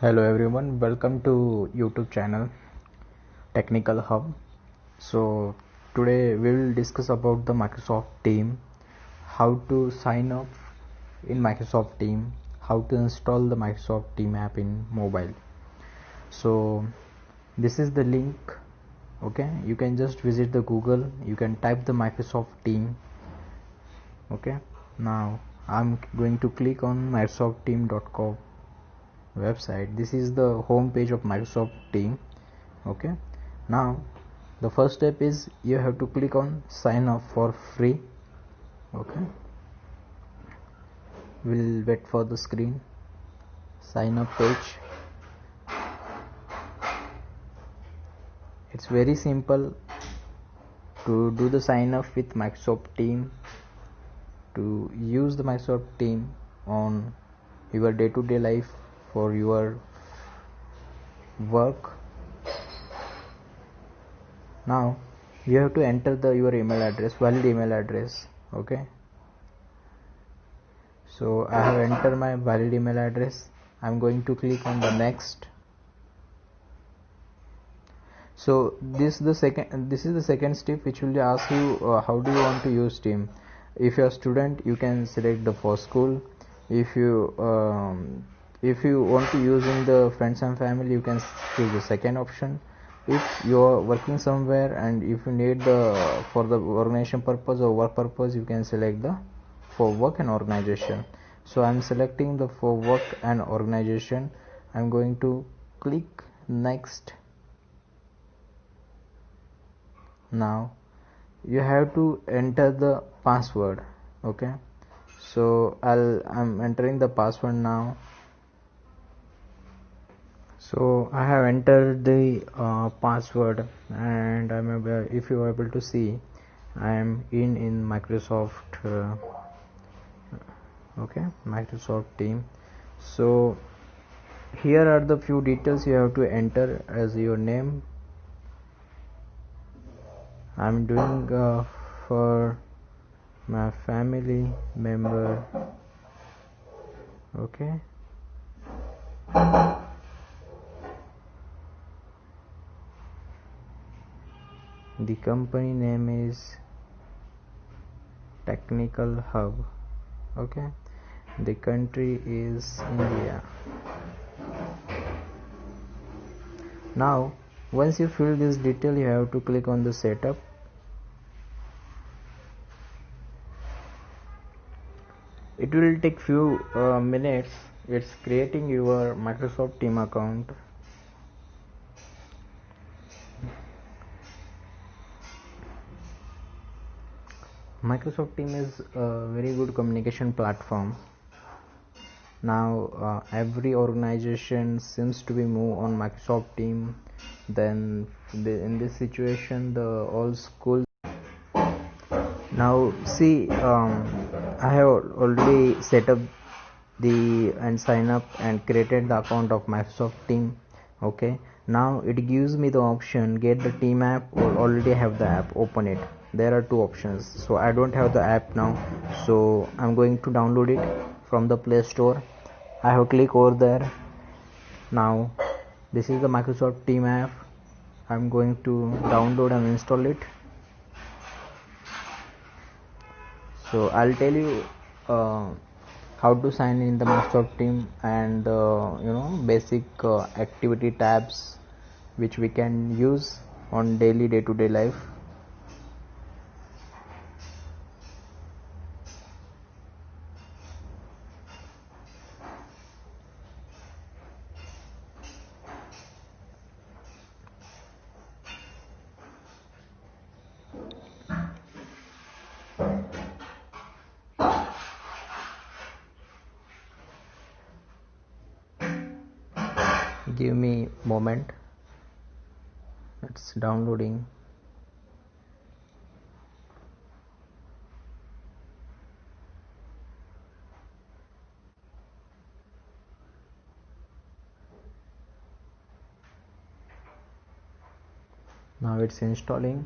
Hello everyone, welcome to YouTube channel Technical Hub. So today we will discuss about the Microsoft Team, how to sign up in Microsoft Team, how to install the Microsoft Team app in mobile. So this is the link. Okay, you can just visit the Google, you can type the Microsoft Team. Okay, now I'm going to click on microsoftteam.com website. This is the home page of Microsoft Team. Okay, now the first step is you have to click on sign up for free. Okay, we'll wait for the screen sign up page. It's very simple to do the sign up with Microsoft Team, to use the Microsoft Team on your day-to-day life for your work. Now you have to enter your email address, valid email address. Okay, so I have entered my valid email address. I'm going to click on the next. So this is the second step, which will ask you how do you want to use Team. If you are a student, you can select the for school. If you want to use in the friends and family, you can choose the second option. If you are working somewhere and if you need for the organization purpose or work purpose, you can select the for work and organization. So I'm selecting the for work and organization. I'm going to click next. Now you have to enter the password. Okay, so I'm entering the password now. So I have entered the password, and if you are able to see, I am in Microsoft Microsoft Team. So here are the few details you have to enter as your name. I'm doing for my family member. Okay, the company name is Technical Hub. Okay, the country is India. Now once you fill this detail, you have to click on the setup. It will take few minutes. It's creating your Microsoft Team account. Microsoft Team is a very good communication platform. Now every organization seems to be move on Microsoft Team. Then in this situation, the all schools. Now see, I have already set up and sign up and created the account of Microsoft Team. Okay, now it gives me the option get the Team app or already have the app, open it. There are two options. So I don't have the app now, so I'm going to download it from the Play Store. I have click over there. Now this is the Microsoft Team app. I'm going to download and install it. So I'll tell you how to sign in the Microsoft Team and basic activity tabs which we can use on daily day-to-day life. Give me a moment, it's downloading. Now it's installing.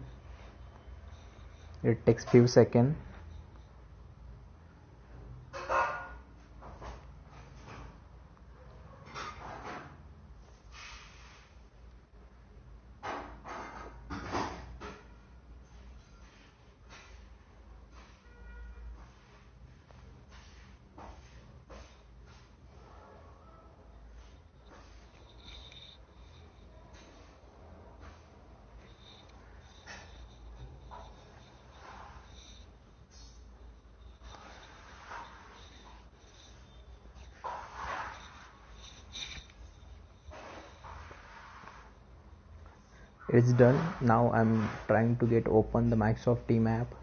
It takes few seconds. It's done. Now I'm trying to get open the Microsoft Team app.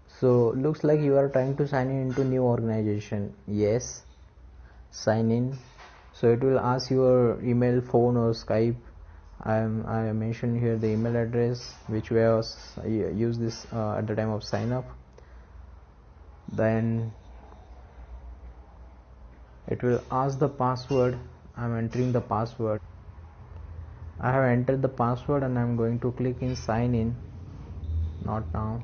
So looks like you are trying to sign in into new organization. Yes, sign in. So it will ask your email, phone or Skype. I mentioned here the email address which was use this at the time of sign up. Then it will ask the password. I'm entering the password. I have entered the password and I'm going to click in sign in. Not now.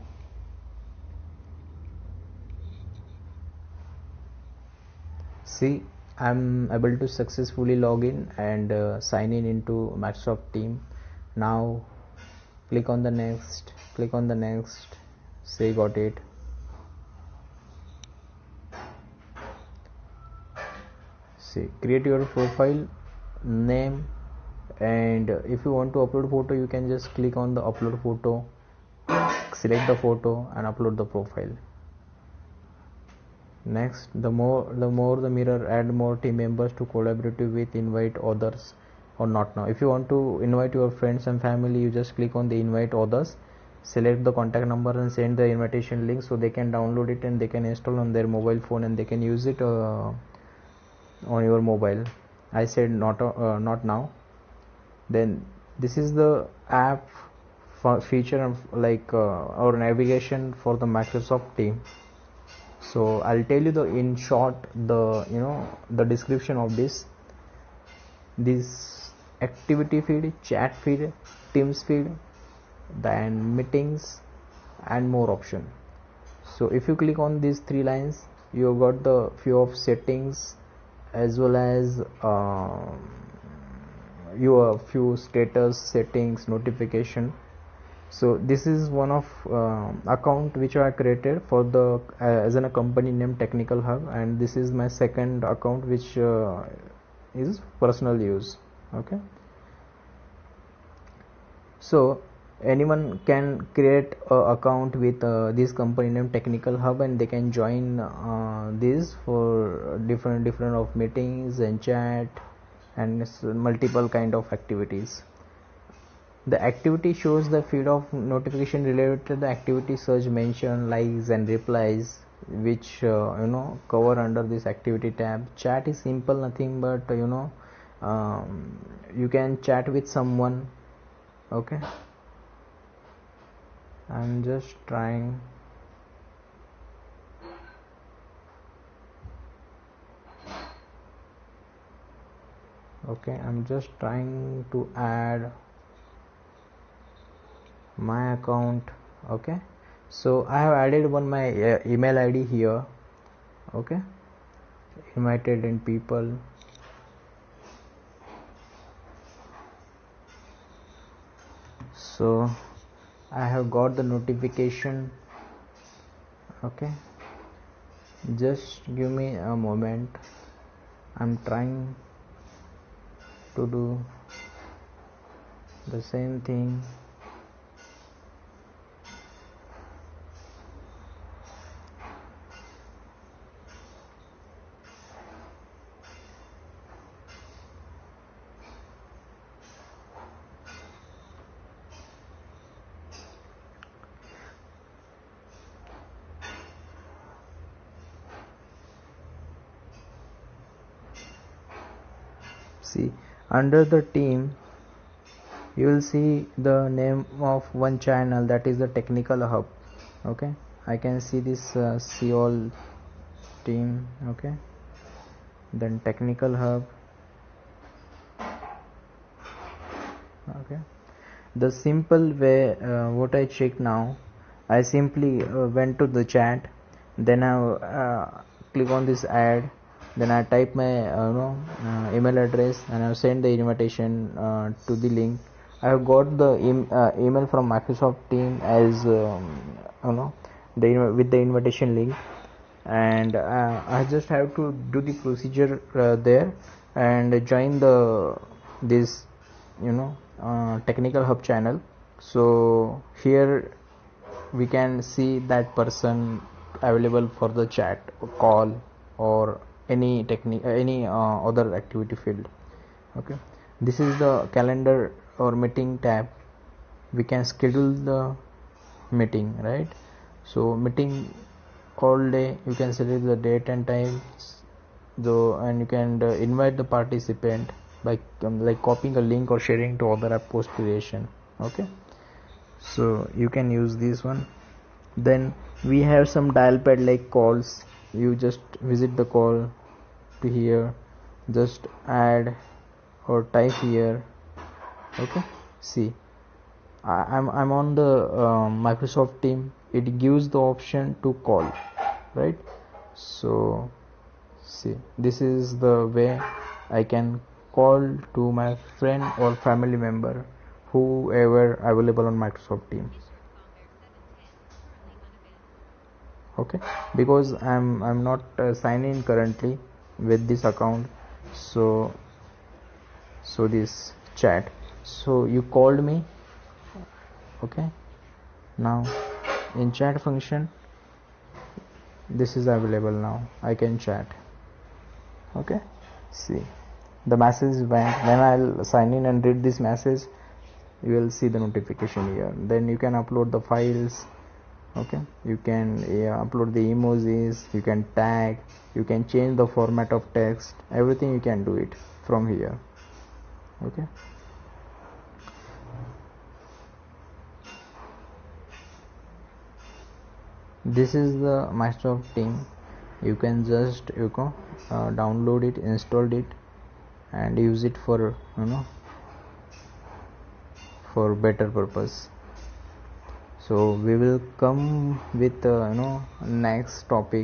See, I'm able to successfully log in and sign in into Microsoft Team. Now click on the next, say got it. See, create your profile name, and if you want to upload photo, you can just click on the upload photo, select the photo and upload the profile. Next, the mirror, add more team members to collaborate with, invite others or not now. If you want to invite your friends and family, you just click on the invite others, select the contact number and send the invitation link so they can download it and they can install on their mobile phone and they can use it on your mobile. I said not now. Then this is the app feature of like our navigation for the Microsoft Team. So I'll tell you the in short the description of this activity feed, chat feed, Teams feed, then meetings and more option. So if you click on these three lines, you got the few of settings as well as your few status settings, notification. So this is one of account which I created for the as in a company named Technical Hub, and this is my second account which is personal use. Okay, so anyone can create a account with this company named Technical Hub and they can join this for different of meetings and chat and multiple kind of activities. The activity shows the feed of notification related to the activity search, mention, likes and replies, which cover under this activity tab. Chat is simple, nothing but you can chat with someone. Okay, I'm just trying. Okay, I'm just trying to add my account. Okay, so I have added my email ID here. Okay, invited in people. So I have got the notification. Okay, just give me a moment. I'm trying to do the same thing. See, under the team you will see the name of one channel, that is the Technical Hub. Okay, I can see this Seoul team. Okay, then Technical Hub. Okay, the simple way what I check now, I simply went to the chat, then I click on this add, then I type my email address and I send the invitation to the link. I have got the email from Microsoft Team as with the invitation link, and I just have to do the procedure there and join this Technical Hub channel. So here we can see that person available for the chat or call or any other activity field. Okay, this is the calendar or meeting tab, we can schedule the meeting, right? So meeting all day, you can select the date and times though, and you can invite the participant by like copying a link or sharing to other app post creation. Okay, so you can use this one. Then we have some dial pad like calls. You just visit the call to here, just add or type here. Okay, see, I'm on the Microsoft team. It gives the option to call, right? So see, this is the way I can call to my friend or family member, whoever available on Microsoft Teams. Okay, because I'm not signed in currently with this account, so this chat. So you called me. Okay, now in chat function, this is available now. I can chat. Okay, see, the message went. When I'll sign in and read this message, you will see the notification here. Then you can upload the files. Okay, you can upload the emojis, you can tag, you can change the format of text, everything you can do it from here. Okay, this is the Microsoft team. You can just download it, install it, and use it for for better purpose. So we will come with next topic.